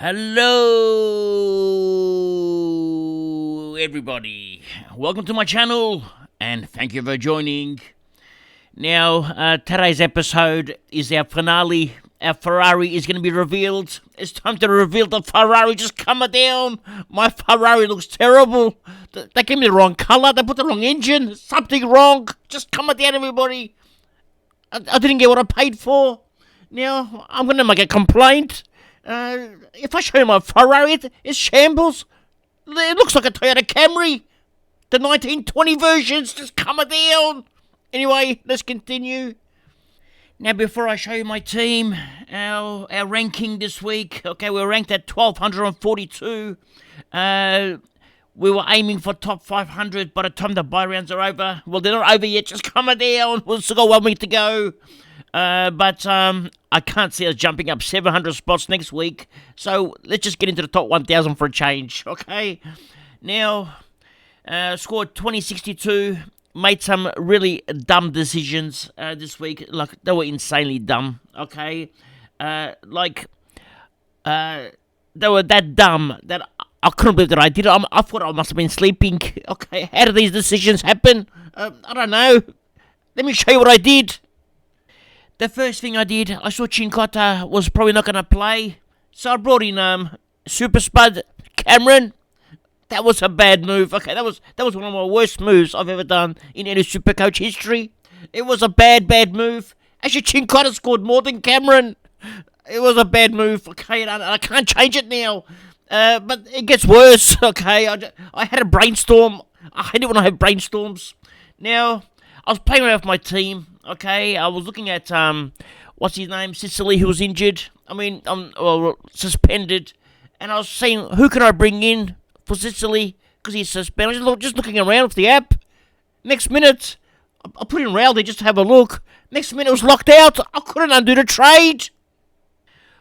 Hello, everybody. Welcome to my channel, and thank you for joining. Now, today's episode is our finale. Our Ferrari is going to be revealed. It's time to reveal the Ferrari. Just calm down. My Ferrari looks terrible. They gave me the wrong colour. They put the wrong engine. Something wrong. Just calm down, everybody. I didn't get what I paid for. Now, I'm going to make a complaint. If I show you my Ferrari, it's shambles. It looks like a Toyota Camry. The 1920 versions, just calm down. Anyway, let's continue. Now, before I show you my team, our ranking this week, okay, we're ranked at 1,242. We were aiming for top 500 by the time the buy rounds are over. Well, they're not over yet, just calm down. We've still got 1 week to go. But I can't see us jumping up 700 spots next week. So let's just get into the top 1,000 for a change, okay? Now, scored 2062. Made some really dumb decisions this week. Like, they were insanely dumb, okay? They were that dumb that I couldn't believe that I did it. I thought I must have been sleeping. Okay, how did these decisions happen? I don't know. Let me show you what I did. The first thing I did, I saw Scodfather was probably not going to play, so I brought in Super Spud Cameron. That was a bad move. Okay, that was one of my worst moves I've ever done in any Supercoach history. It was a bad move. Actually, Scodfather scored more than Cameron. It was a bad move. Okay, and I can't change it now. But it gets worse. Okay, I had a brainstorm. I hate it when I have brainstorms. Now, I was playing around with my team. Okay, I was looking at what's his name, Sicily, who was injured. Suspended, and I was saying, who can I bring in for Sicily because he's suspended? I was just looking around with the app. Next minute, I put in Rowley just to have a look. Next minute, it was locked out. I couldn't undo the trade.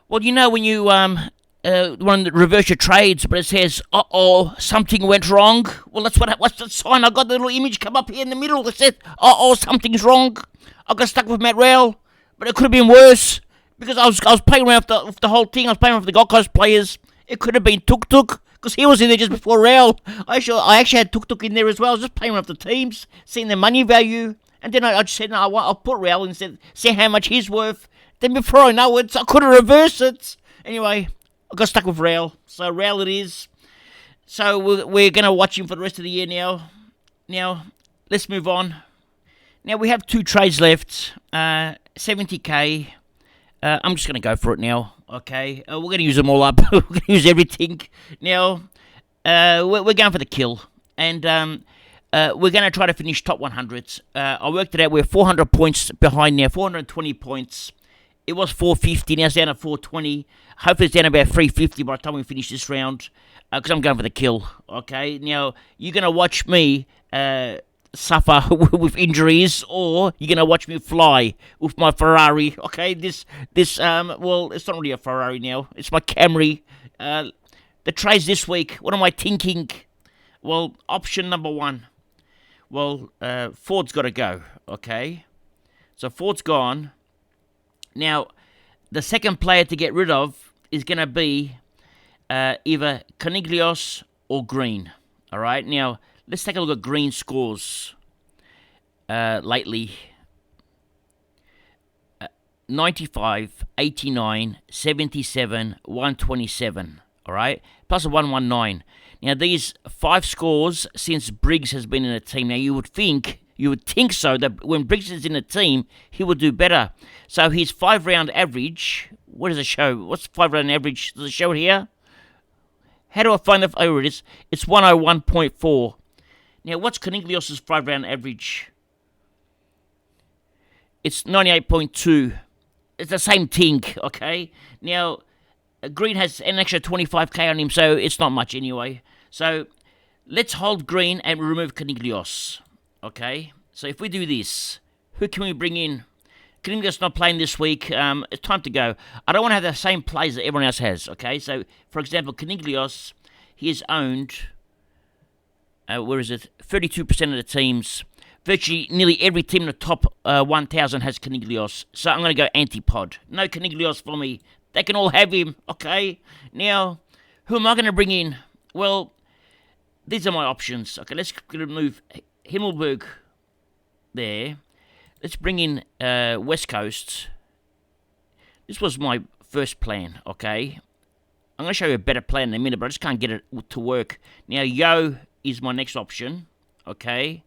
Well, you know when you want to reverse your trades, but it says, uh-oh, something went wrong. Well, what's the sign? I got the little image come up here in the middle that said, uh-oh, something's wrong. I got stuck with Matt Rowell, but it could have been worse because I was playing around with the whole thing. I was playing with the Gold Coast players. It could have been Tuk Tuk because he was in there just before Rowell. I actually had Tuk Tuk in there as well. I was just playing with the teams, seeing their money value, and then I just said, no, I'll put Rowell and said, see how much he's worth. Then before I know it, I could have reversed it. Anyway, I got stuck with Rowell, so Rowell it is. So we're going to watch him for the rest of the year now. Now, let's move on. Now, we have 2 trades left, 70k. I'm just going to go for it now, okay? We're going to use them all up. We're going to use everything. Now, we're going for the kill, and we're going to try to finish top 100s. I worked it out. We're 400 points behind now, 420 points. It was 450, now it's down to 420. Hopefully it's down to about 350 by the time we finish this round, because I'm going for the kill, okay? Now, you're going to watch me suffer with injuries, or you're going to watch me fly with my Ferrari, okay? Well, it's not really a Ferrari now. It's my Camry. The trades this week, what am I thinking? Well, option number 1. Well, Ford's got to go, okay? So Ford's gone. Now, the second player to get rid of is going to be either Coniglios or Green. All right, now, let's take a look at Green's scores lately. 95, 89, 77, 127. All right, plus a 119. Now, these 5 scores since Briggs has been in the team. Now, you would think so, that when Briggs is in the team, he will do better. So his 5-round average, what does it show? What's the 5-round average? Does it show it here? How do I find that? Oh, it is. It's 101.4. Now, what's Coniglios' 5-round average? It's 98.2. It's the same thing, okay? Now, Green has an extra 25k on him, so it's not much anyway. So, let's hold Green and remove Coniglios. Okay, so if we do this, who can we bring in? Coniglios not playing this week. It's time to go. I don't want to have the same plays that everyone else has. Okay, so for example, Coniglios, he is owned. 32% of the teams. Virtually nearly every team in the top 1,000 has Coniglios. So I'm going to go anti-pod. No Coniglios for me. They can all have him, okay? Now, who am I going to bring in? Well, these are my options. Okay, let's move Himmelberg there. Let's bring in West Coast. This was my first plan, okay? I'm going to show you a better plan in a minute, but I just can't get it to work. Now, Yo is my next option, okay?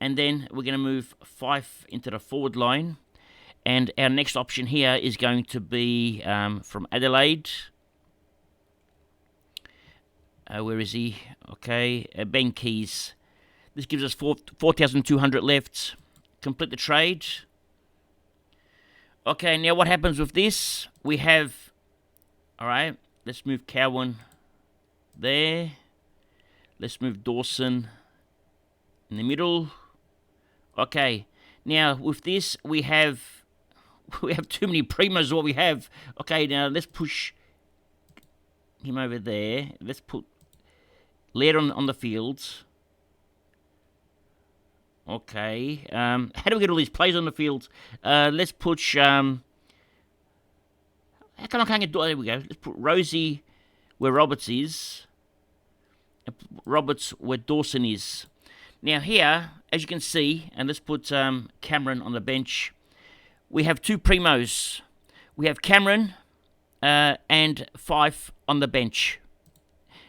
And then we're going to move Fife into the forward line. And our next option here is going to be from Adelaide. Where is he? Okay, Ben Keys. This gives us 4,200 left. Complete the trade. Okay, now what happens with this? We have... Alright, let's move Cowan there. Let's move Dawson in the middle. Okay, now with this we have too many primos. What we have. Okay, now let's push him over there. Let's put Laird on the field. Okay, how do we get all these players on the field? Let's push. How come I can't get? There we go. Let's put Rosie where Roberts is. Roberts where Dawson is. Now here, as you can see, and let's put Cameron on the bench. We have two primos. We have Cameron and Fife on the bench.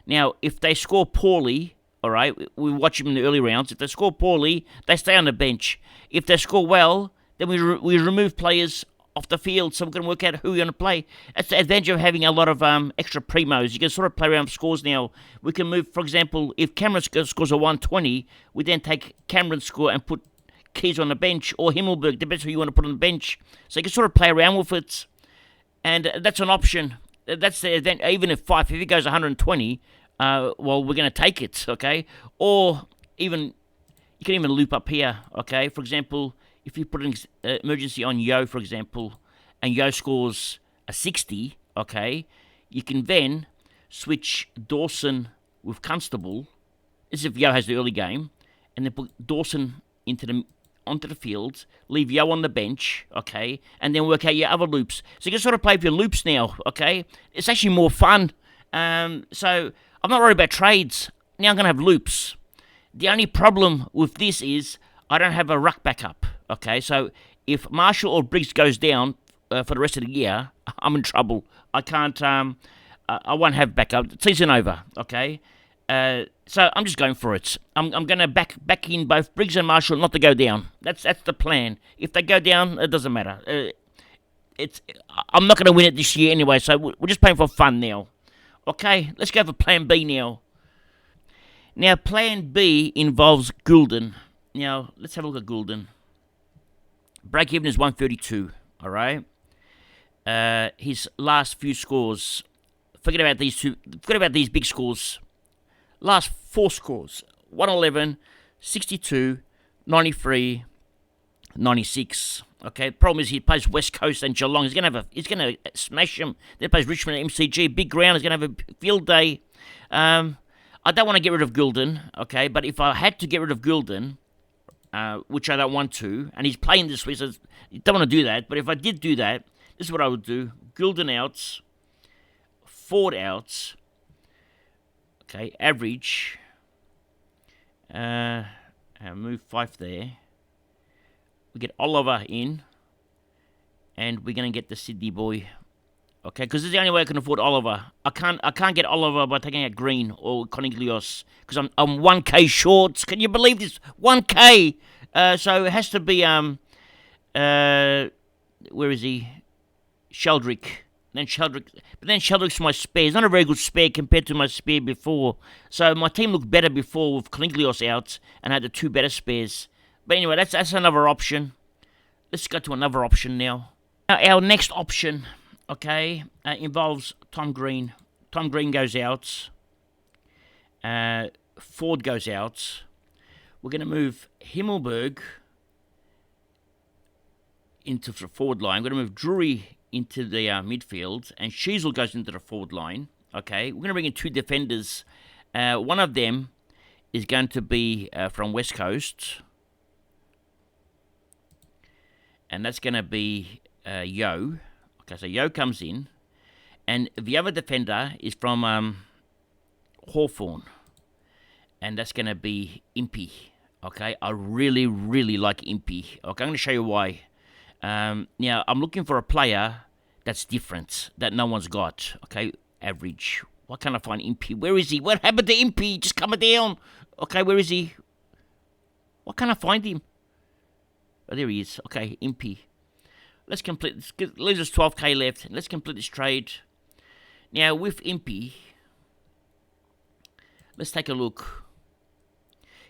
Now, if they score poorly, all right, we watch them in the early rounds. If they score poorly, they stay on the bench. If they score well, then we remove players off the field, so we're going to work out who we're going to play. That's the advantage of having a lot of extra primos. You can sort of play around with scores now. We can move, for example, if Cameron scores a 120, we then take Cameron's score and put Keys on the bench, or Himmelberg, depends who you want to put on the bench. So you can sort of play around with it, and that's an option. That's the event. Even if Fife, if he goes 120, well, we're going to take it, okay? Or even, you can even loop up here, okay? For example, if you put an emergency on Yo, for example, and Yo scores a 60, okay, you can then switch Dawson with Constable. This is if Yo has the early game, and then put Dawson onto the field, leave Yo on the bench, okay, and then work out your other loops. So you can sort of play with your loops now, okay? It's actually more fun. So I'm not worried about trades. Now I'm going to have loops. The only problem with this is I don't have a ruck backup, okay? So if Marshall or Briggs goes down for the rest of the year, I'm in trouble. I can't, I won't have backup. Season over, okay? So I'm just going for it. I'm going to back in both Briggs and Marshall not to go down. That's the plan. If they go down, it doesn't matter. I'm not going to win it this year anyway, so we're just playing for fun now. Okay, let's go for Plan B now. Now, Plan B involves Goulden. Now, let's have a look at Goulden. Break-even is 132, all right? His last few scores, forget about these big scores. Last four scores, 111, 62, 93, 96. Okay, problem is he plays West Coast and Geelong. He's gonna smash them. Then he plays Richmond at MCG, big ground. He's gonna have a field day. I don't want to get rid of Goulden, okay, but if I had to get rid of Goulden, which I don't want to, and he's playing this week, so I don't want to do that. But if I did do that, this is what I would do: Goulden outs, Ford outs. Okay, average. Move Fife there. We get Oliver in, and we're gonna get the Sydney boy. Okay, because this is the only way I can afford Oliver. I can't get Oliver by taking out Green or Coniglios because I'm 1K short. Can you believe this? 1K. So it has to be where is he? Sheldrick. But then Sheldrick's my spare. He's not a very good spare compared to my spare before. So my team looked better before with Coniglios out and had the two better spares. But anyway, that's another option. Let's go to another option now. Our next option, okay, involves Tom Green. Tom Green goes out. Ford goes out. We're going to move Himmelberg into the forward line. We're going to move Drury into the midfield, and Sheasel goes into the forward line. Okay, we're going to bring in two defenders. One of them is going to be from West Coast, and that's going to be Yo. Okay, so Yo comes in. And the other defender is from Hawthorn, and that's going to be Impey. Okay, I really, really like Impey. Okay, I'm going to show you why. Now, I'm looking for a player that's different, that no one's got. Okay, average. Why can't I find Impey? Where is he? What happened to Impey? Just coming down. Okay, where is he? Why can't I find him? Oh, there he is. Okay, Impey. Let's complete this. Leaves us 12k left. Let's complete this trade. Now, with Impey, let's take a look.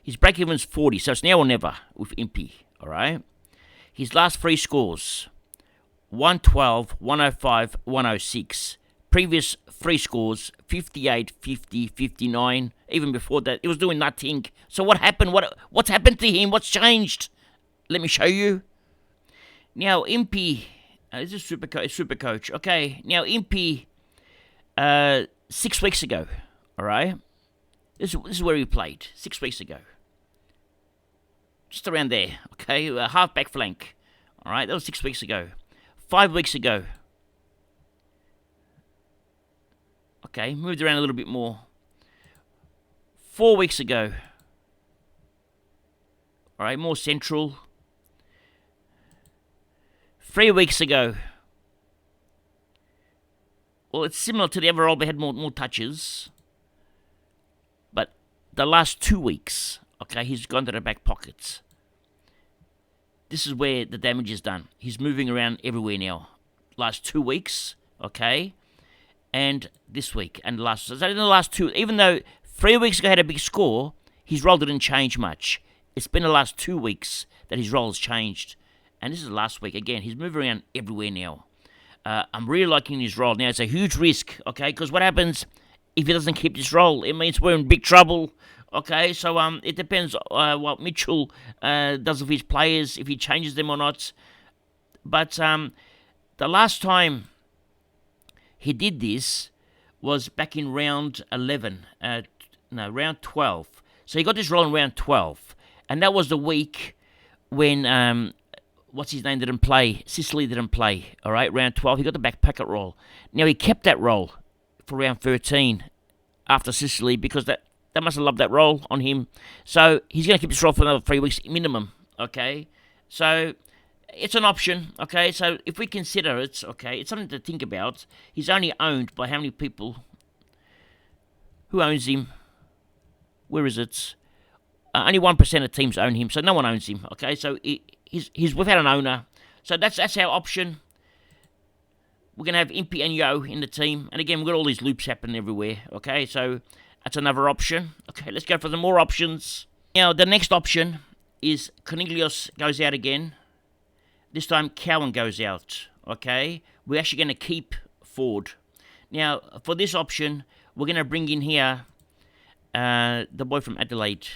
His break-even's 40, so it's now or never with Impey, all right? His last 3 scores, 112, 105, 106. Previous 3 scores, 58, 50, 59. Even before that, it was doing nothing. So what happened? What's happened to him? What's changed? Let me show you. Now, Impey, this is Supercoach. Okay, now Impey, 6 weeks ago, all right? This is where he played, 6 weeks ago. Just around there, okay? Half-back flank. All right, that was 6 weeks ago. 5 weeks ago. Okay, moved around a little bit more. 4 weeks ago. All right, more central. 3 weeks ago. Well, it's similar to the other role, but had more touches. But the last 2 weeks, okay, he's gone to the back pockets. This is where the damage is done. He's moving around everywhere now. Last 2 weeks, okay, and this week, and so in the last 2, even though 3 weeks ago he had a big score, his role didn't change much. It's been the last 2 weeks that his role has changed. And this is last week. Again, he's moving around everywhere now. I'm really liking his role. Now, it's a huge risk, okay? Because what happens if he doesn't keep this role? It means we're in big trouble, okay? So it depends what Mitchell does with his players, if he changes them or not. But the last time he did this was back in round 11. Round 12. So he got this role in round 12. And that was the week when... what's his name didn't play? Sicily didn't play, all right? Round 12, he got the back pocket role. Now, he kept that role for round 13 after Sicily because they must have loved that role on him. So, he's going to keep this role for another 3 weeks minimum, okay? So, it's an option, okay? So, if we consider it, okay, it's something to think about. He's only owned by how many people? Who owns him? Where is it? Only 1% of teams own him, so no one owns him, okay? So, He's without an owner. So that's our option. We're going to have Impey and Yo in the team. And again, we've got all these loops happening everywhere. Okay, so that's another option. Okay, let's go for some more options. Now, the next option is Cornelius goes out again. This time, Cowan goes out. Okay, we're actually going to keep Ford. Now, for this option, we're going to bring in here the boy from Adelaide.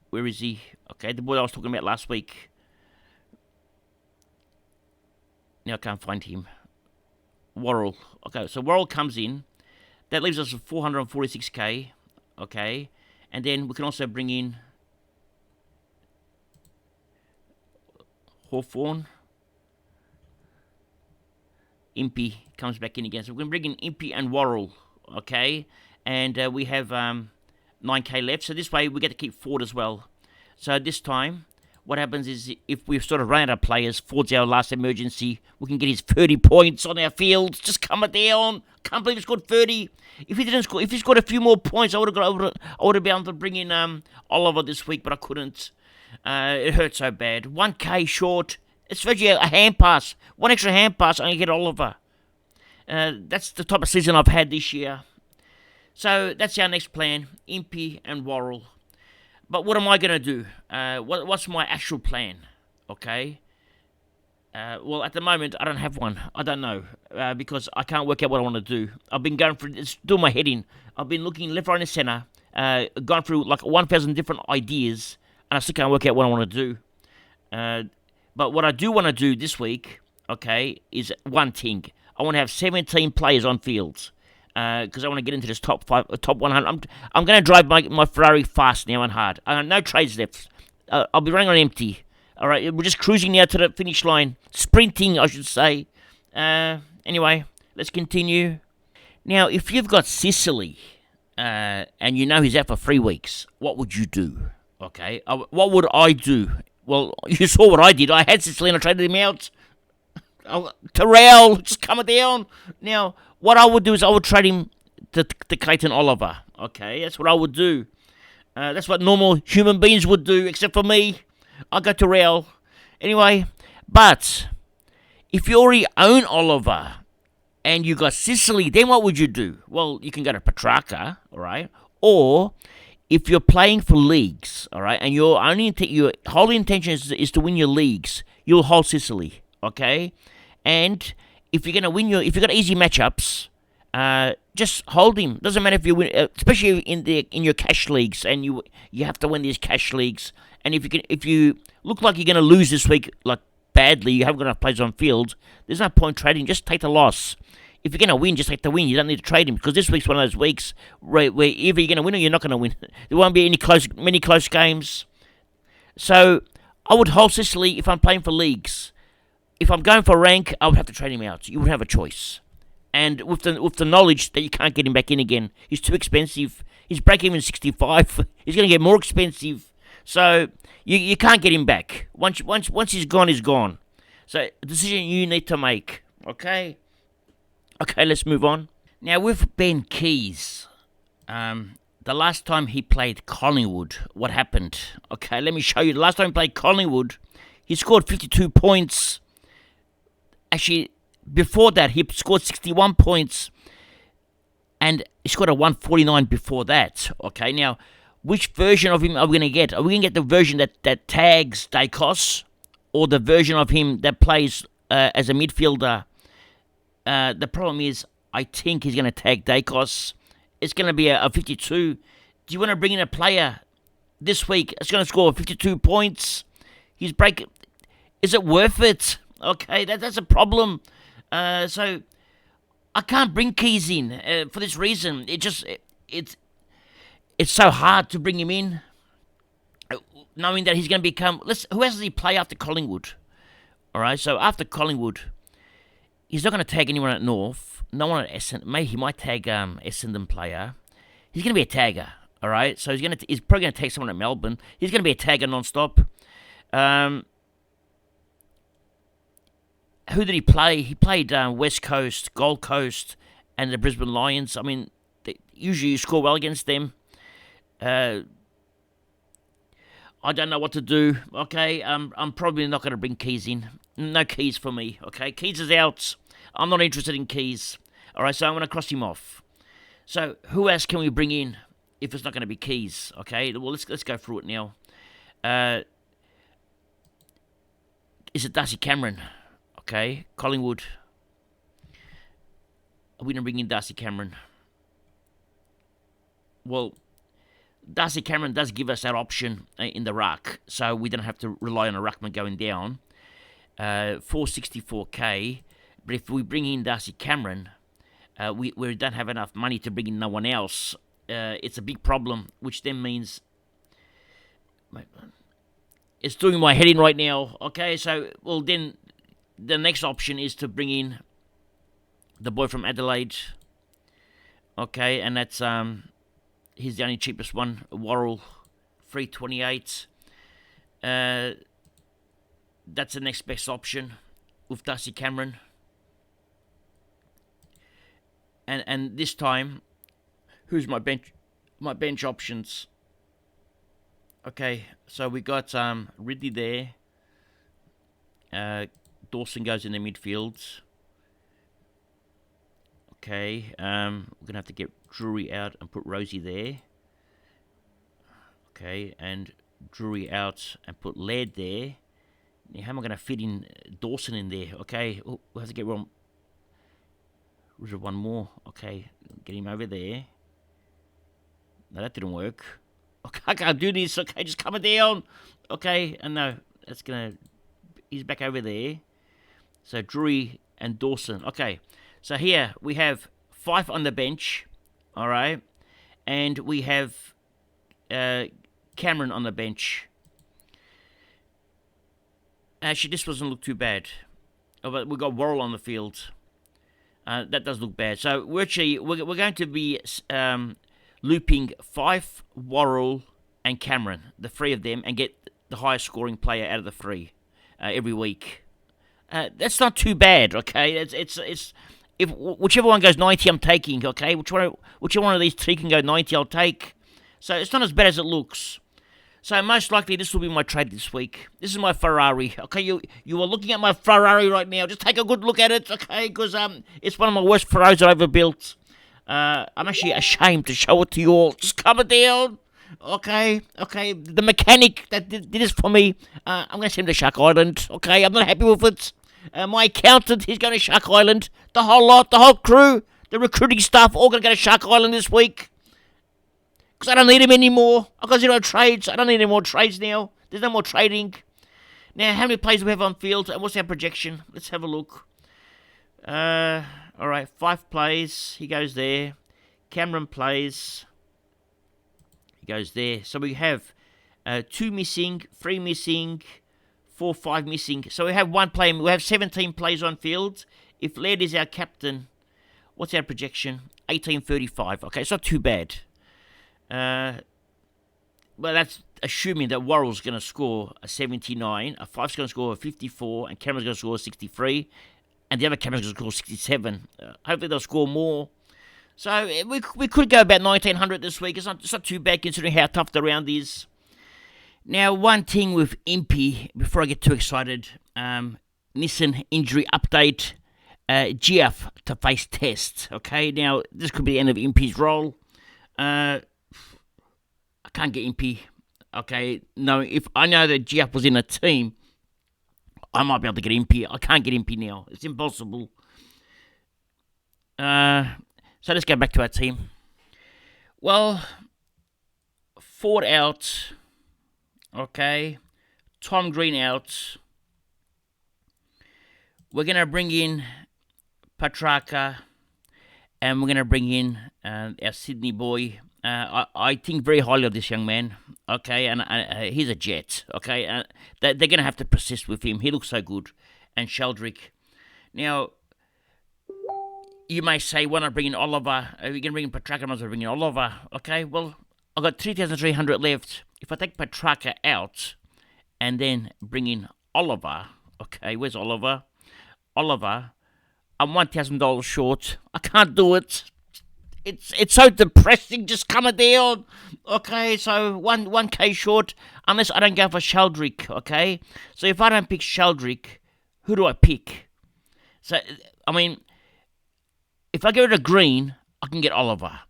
Where is he? Okay, the boy I was talking about last week. Now I can't find him. Worrell. Okay, so Worrell comes in. That leaves us with 446k. Okay, and then we can also bring in Hawthorn. Impey comes back in again. So we're going to bring in Impey and Worrell. Okay, and we have 9k left. So this way we get to keep Ford as well. So this time, what happens is if we've sort of run out of players, Ford's our last emergency. We can get his 30 points on our field. Just coming down. Can't believe he scored 30. If he didn't score, if he scored a few more points, I would have been able to bring in Oliver this week, but I couldn't. It hurt so bad. 1k short. It's virtually a hand pass. One extra hand pass, and I get Oliver. That's the type of season I've had this year. So that's our next plan, Impey and Worrell. But what am I going to do? What's my actual plan? Okay. Well, at the moment, I don't have one. I don't know. Because I can't work out what I want to do. I've been going through, it's doing my head in. I've been looking left, right, and center. Gone through like 1,000 different ideas. And I still can't work out what I want to do. But what I do want to do this week, okay, is one thing. I want to have 17 players on fields. Because I want to get into this top 100. I'm going to drive my Ferrari fast now and hard. No trades left. I'll be running on empty. All right, we're just cruising now to the finish line. Sprinting, I should say. Anyway, let's continue. Now, if you've got Sicily, and you know he's out for 3 weeks, what would you do? Okay, what would I do? Well, you saw what I did. I had Sicily and I traded him out. Terrell, just coming down. Now, what I would do is I would trade him to Clayton Oliver. Okay, that's what I would do. That's what normal human beings would do, except for me. I'll go to Real. Anyway, but if you already own Oliver and you got Sicily, then what would you do? Well, you can go to Petrarca, all right? Or if you're playing for leagues, all right, and your whole intention is to win your leagues, you'll hold Sicily, okay? And if you're gonna if you've got easy matchups, just hold him. Doesn't matter if you win, especially in your cash leagues, and you have to win these cash leagues. And if you look like you're gonna lose this week, like badly, you haven't got enough players on field, there's no point trading. Just take the loss. If you're gonna win, just take the win. You don't need to trade him, because this week's one of those weeks where either you're gonna win or you're not gonna win. There won't be many close games. So I would hold Sicily if I'm playing for leagues. If I'm going for rank, I would have to trade him out. You would have a choice. And with the knowledge that you can't get him back in again, he's too expensive. He's break-even 65. He's going to get more expensive. So you can't get him back. Once he's gone, he's gone. So a decision you need to make. Okay, let's move on. Now with Ben Keys, the last time he played Collingwood, what happened? Okay, let me show you. The last time he played Collingwood, he scored 52 points. Actually, before that, he scored 61 points, and he scored a 149 before that. Okay, now, which version of him are we going to get? Are we going to get the version that tags Dacos, or the version of him that plays as a midfielder? The problem is, I think he's going to tag Dacos. It's going to be a 52. Do you want to bring in a player this week that's going to score 52 points? Is it worth it? Okay, that's a problem. So I can't bring Keys in for this reason. It's so hard to bring him in, knowing that he's going to become. Who else does he play after Collingwood? All right, so after Collingwood, he's not going to tag anyone at North. No one at Essendon. Maybe he might tag Essendon player. He's going to be a tagger. All right, so he's probably going to tag someone at Melbourne. He's going to be a tagger non-stop. Who did he play? He played West Coast, Gold Coast, and the Brisbane Lions. I mean, usually you score well against them. I don't know what to do. Okay, I'm probably not going to bring Keys in. No Keys for me. Okay, Keys is out. I'm not interested in Keys. All right, so I'm going to cross him off. So who else can we bring in if it's not going to be Keys? Okay, well let's go through it now. Is it Darcy Cameron? Okay, Collingwood. Are we going to bring in Darcy Cameron? Well, Darcy Cameron does give us that option in the ruck, so we don't have to rely on a ruckman going down. 464k, but if we bring in Darcy Cameron, we don't have enough money to bring in no one else. It's a big problem, which then means it's doing my head in right now. Okay, so well then. The next option is to bring in the boy from Adelaide. Okay, and that's he's the only cheapest one, Worrell, 328. That's the next best option with Darcy Cameron. And this time, who's my bench options? Okay, so we got Ridley there. Dawson goes in the midfield. Okay, we're going to have to get Drury out and put Rosie there. Okay, and Drury out and put Laird there. Now, how am I going to fit in Dawson in there? Okay, we'll have to get one. Was there one more? Okay, get him over there. No, that didn't work. Okay, I can't do this. Okay, just coming down. Okay, and no, that's going to... He's back over there. So Drury and Dawson. Okay, so here we have Fife on the bench, all right, and we have Cameron on the bench. Actually, this doesn't look too bad. Oh, but we got Worrell on the field. That does look bad. So we're going to be looping Fife, Worrell, and Cameron, the three of them, and get the highest scoring player out of the three every week. That's not too bad, okay? It's if whichever one goes 90, I'm taking, okay? Whichever one of these three can go 90, I'll take. So it's not as bad as it looks. So most likely this will be my trade this week. This is my Ferrari, okay? You are looking at my Ferrari right now. Just take a good look at it, okay? Because it's one of my worst Ferraris I've ever built. I'm actually ashamed to show it to you all. Just calm it down. Okay. The mechanic that did this for me, I'm going to send him to Shark Island. Okay, I'm not happy with it. My accountant, he's going to Shark Island. The whole lot, the whole crew, the recruiting staff, all going to go to Shark Island this week. Because I don't need him anymore. I've got 0 trades. I don't need any more trades now. There's no more trading. Now, how many players do we have on field? And what's our projection? Let's have a look. Alright, 5 plays. He goes there. Cameron plays. He goes there. So we have 2 missing, 3 missing, 4, 5 missing. So we have 1 player. We have 17 players on field. If Laird is our captain, what's our projection? 1835. Okay, it's not too bad. Well, that's assuming that Worrell's going to score a 79, a Fife's going to score a 54, and Cameron's going to score a 63, and the other Cameron's going to score 67. Hopefully they'll score more. So we could go about 1900 this week. It's not too bad considering how tough the round is. Now, one thing with Impey, before I get too excited, Nissan injury update, GF to face Test. Okay, now this could be the end of Impey's role. I can't get Impey. Okay, no, if I know that GF was in a team, I might be able to get Impey. I can't get Impey now. It's impossible. So let's go back to our team. Well, Ford out. Okay. Tom Green out. We're going to bring in Petrarca. And we're going to bring in our Sydney boy. I think very highly of this young man, okay, and he's a jet, okay. They're going to have to persist with him. He looks so good. And Sheldrick. Now, you may say, why not bring in Oliver? Are you going to bring in Petrarca? I might as well bring in Oliver, okay. Well, I've got 3,300 left. If I take Petrarca out and then bring in Oliver, okay, where's Oliver? Oliver, I'm $1,000 short. I can't do it. It's so depressing. Just coming down. Okay, so 1K short unless I don't go for Sheldrick. Okay, so if I don't pick Sheldrick, who do I pick? So I mean, if I get rid of Green, I can get Oliver.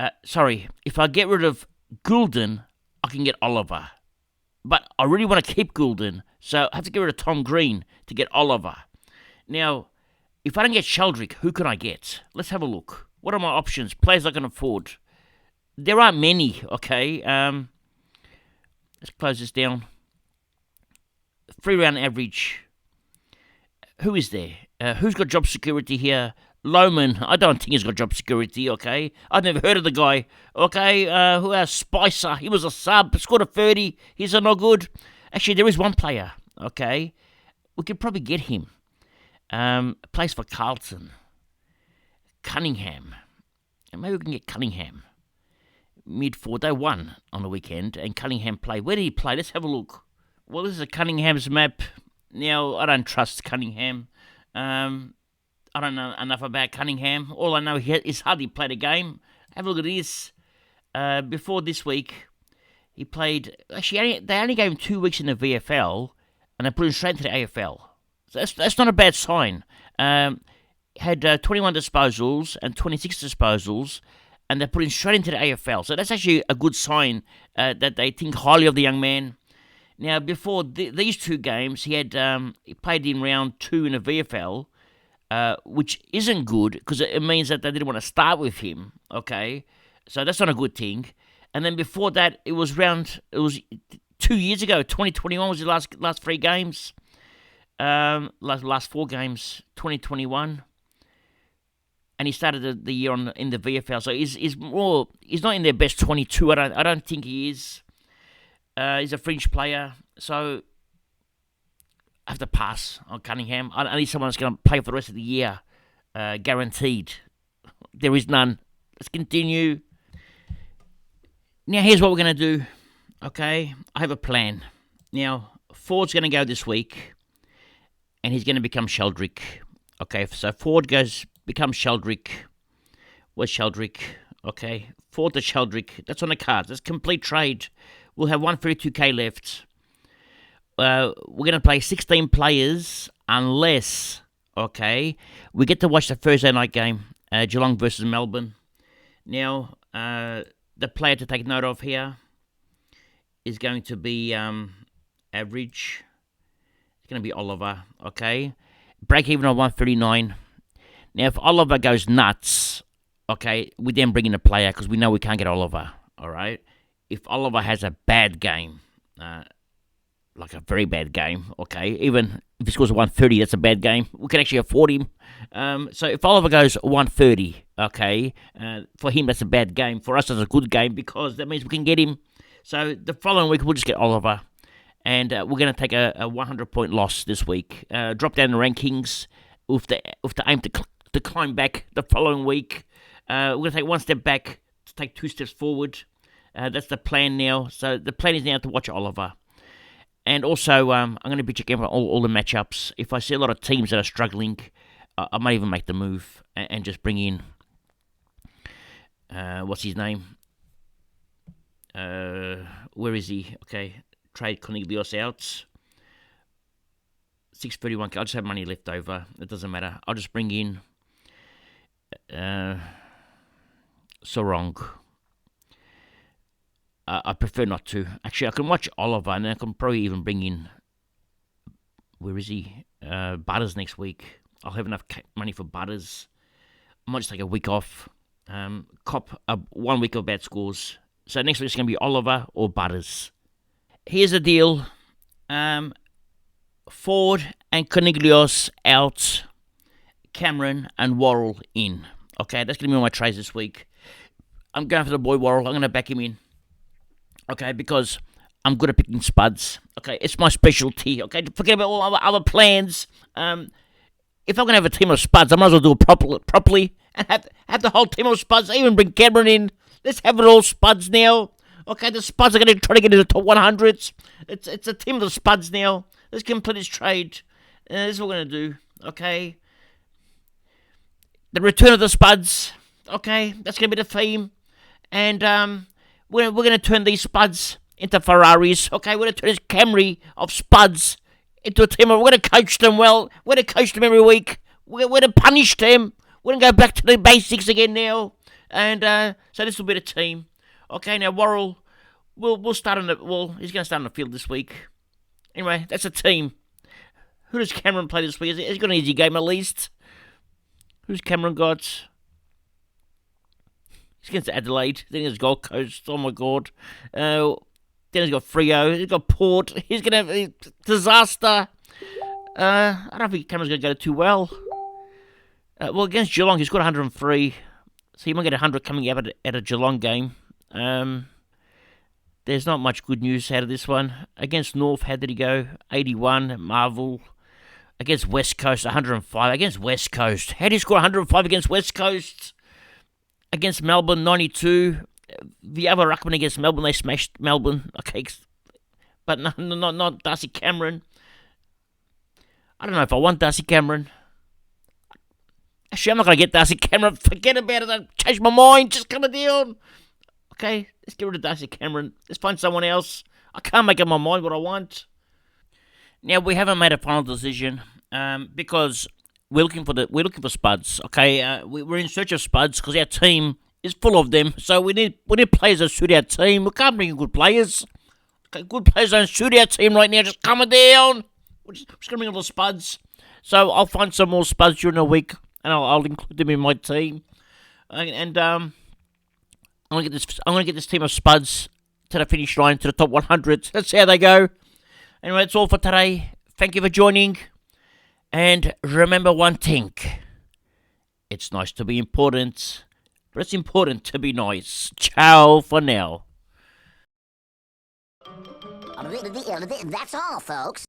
If I get rid of Goulden, I can get Oliver. But I really want to keep Goulden, so I have to get rid of Tom Green to get Oliver. Now, if I don't get Sheldrick, who can I get? Let's have a look. What are my options? Players I can afford. There aren't many, okay? Let's close this down. 3-round average. Who is there? Who's got job security here? Lohman. I don't think he's got job security, okay? I've never heard of the guy, okay? Who else? Spicer. He was a sub. Scored a 30. He's a no good. Actually, there is one player, okay? We could probably get him. Plays for Carlton. Cunningham. And maybe we can get Cunningham. Mid-4. They won on the weekend, and Cunningham played. Where did he play? Let's have a look. Well, this is a Cunningham's map. Now, I don't trust Cunningham. I don't know enough about Cunningham. All I know is hardly played a game. Have a look at this. Before this week, he played... Actually, they only gave him 2 weeks in the VFL, and they put him straight into the AFL. So that's not a bad sign. Had 21 disposals and 26 disposals, and they put him straight into the AFL. So that's actually a good sign that they think highly of the young man. Now, before these 2 games, he played in round 2 in the VFL, which isn't good because it means that they didn't want to start with him. Okay, so that's not a good thing. And then before that, it was 2 years ago. 2021 was the last 3 games. Last 4 games, 2021. And he started the year in the VFL, so he's not in their best 22. I don't think he is. He's a fringe player, so I have to pass on Cunningham. I need someone that's going to play for the rest of the year. guaranteed. There is none. Let's continue. Now, here's what we're going to do. Okay, I have a plan. Now, Ford's going to go this week, and he's going to become Sheldrick. Okay, so Ford becomes Sheldrick. Where's Sheldrick? Okay, Ford to Sheldrick. That's on the cards. That's complete trade. We'll have 132k left. We're going to play 16 players unless, okay, we get to watch the Thursday night game, Geelong versus Melbourne. Now, the player to take note of here is going to be average. It's going to be Oliver, okay? Break even on 139. Now, if Oliver goes nuts, okay, we then bring in a player because we know we can't get Oliver, all right? If Oliver has a bad game, like a very bad game, okay, even if he scores a 130, that's a bad game. We can actually afford him. So if Oliver goes 130, okay, for him that's a bad game. For us, it's a good game because that means we can get him. So the following week, we'll just get Oliver. And we're going to take a 100-point loss this week. Drop down the rankings with the aim to climb back the following week. We're going to take one step back to take 2 steps forward. That's the plan now. So the plan is now to watch Oliver. And also, I'm going to be checking out all the matchups. If I see a lot of teams that are struggling, I might even make the move and just bring in, what's his name? Where is he? Okay, trade Cornelius out. 631k. I'll just have money left over. It doesn't matter. I'll just bring in Sorong. I prefer not to. Actually, I can watch Oliver, and I can probably even bring in, where is he? Butters next week. I'll have enough money for Butters. I might just take a week off. Cop 1 week of bad scores. So next week it's going to be Oliver or Butters. Here's the deal. Ford and Cornelius out. Cameron and Worrell in. Okay, that's going to be all my trades this week. I'm going for the boy Worrell. I'm going to back him in. Okay, because I'm good at picking spuds. Okay, it's my specialty. Okay, forget about all other plans. If I'm going to have a team of spuds, I might as well do it properly and have the whole team of spuds. I even bring Cameron in. Let's have it all spuds now. Okay, the spuds are going to try to get into the top 100s. It's a team of spuds now. Let's complete this trade. This is what we're going to do. Okay. The return of the spuds. Okay, that's going to be the theme. And we're going to turn these spuds into Ferraris. Okay, we're going to turn this Camry of spuds into a team. We're going to coach them well. We're going to coach them every week. We're going to punish them. We're going to go back to the basics again now. And so this will be the team. Okay, now Worrell, we'll start on the. Well, he's going to start on the field this week. Anyway, that's a team. Who does Cameron play this week? Has he got an easy game at least? Who's Cameron got? He's against Adelaide. Then he's Gold Coast. Oh my God. Then he's got Freo. He's got Port. He's going to have a disaster. I don't think Cameron's going to go too well. Well, against Geelong, he's got 103. So you might get 100 coming out at a Geelong game. There's not much good news out of this one. Against North, how did he go? 81, Marvel. Against West Coast, 105. Against West Coast. How do you score 105 against West Coast? Against Melbourne, 92. The other ruckman against Melbourne, they smashed Melbourne. Okay, but not Darcy Cameron. I don't know if I want Darcy Cameron. Actually, I'm not going to get Darcy Cameron. Forget about it. I've changed my mind. Just come down. Okay, let's get rid of Darcy Cameron. Let's find someone else. I can't make up my mind what I want. Now, we haven't made a final decision because we're looking for spuds. Okay, we're in search of spuds because our team is full of them. So we need players that suit our team. We can't bring in good players. Okay, good players don't suit our team right now. Just coming down. We're just going to bring all the spuds. So I'll find some more spuds during the week, and I'll include them in my team. And I'm gonna get this team of spuds to the finish line, to the top 100. That's how they go. Anyway, that's all for today. Thank you for joining. And remember one thing. It's nice to be important, but it's important to be nice. Ciao for now. That's all, folks.